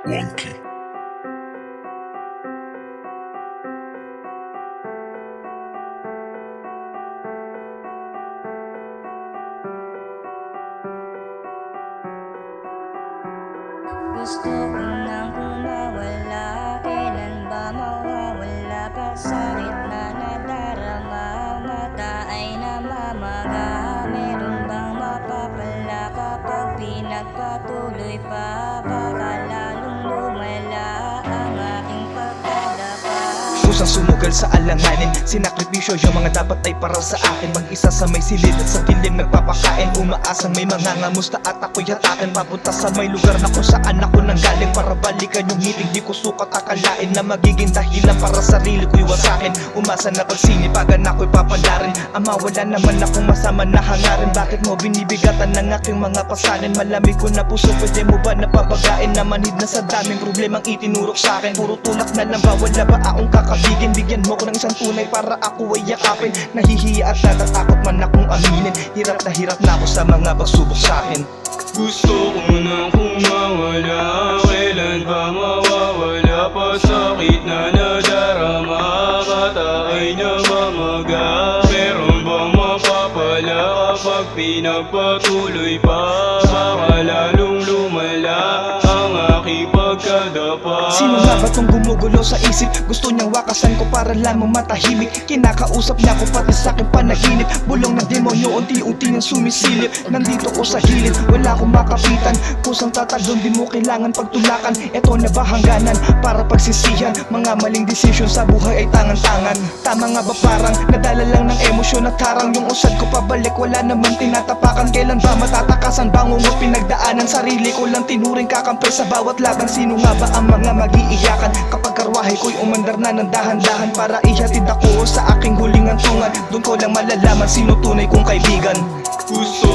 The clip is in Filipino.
Wonky. Gusto ko nang mawala, kailan ba mawawala? Pasakit na nadarama, mata ay namamaga. Meron bang mapapala kapag pinagpatuloy pa? Baka lalong lumala ang aking pagkadapa. Kusang sumugal sa alanganin, sinakripisyo yung mga dapat ay para sa akin. Mag-isa sa may silid at sa dilim nagpapakain, umaasang may mga ngamusta at ako'y hatakin papunta sa may lugar na kung saan ako nanggaling. Para balikan yung ngiting di ko sukat akalain na magiging dahilan para sarili ko'y wasakin. Umasa na pagsinipagan ako'y papalarin, ama wala naman akong masama na hangarin. Bakit mo binibigatan ng aking mga pasanin? Malamig ko na puso, pwede mo ba napapagain? Na manhid na sa daming problemang itinurok sa'kin. Puro tulak na lang ba, wala ba akong kakabigin? Bigyan mo ko ng isang tunay para ako ay yakapin. Nahihiya at natatakot man akong aminin, hirap na ako sa mga pagsubok sa'kin. Gusto ko nang kumawala, kailan ba mawawala? Pasakit na nadarama, mata ay namamaga. Meron bang mapapala kapag pinagpatuloy pa? Baka lalong lumala ang aking pagkadapa. Sino nga ba tong gumugulo sa isip? Gusto niyang wakasan ko para lamang matahimik. Kinakausap niya ko pati sa'king panaginip. Bulong ng demonyo, unti-unti nang sumisilip. Nandito ko sa gilid, wala akong makapitan. Kusang tatalon, di mo kailangan pagtulakan. Eto na ba hangganan para pagsisihan? Mga maling desisyon sa buhay ay tangan-tangan. Tama nga ba parang nadala lang ng emosyon at harang? Yung usad ko pabalik, wala naman tinatapakan. Kailan ba matatakasan? Bangungot pinagdaanan, sarili ko lang tinuring kakampi sa bawat laban. Sino nga ba ang mga mag-iiyakan kapag karwahe ko'y umandar na ng dahan-dahan? Para ihatid ako sa aking huling hantungan, doon ko lang malalaman sino tunay kong kaibigan. Gusto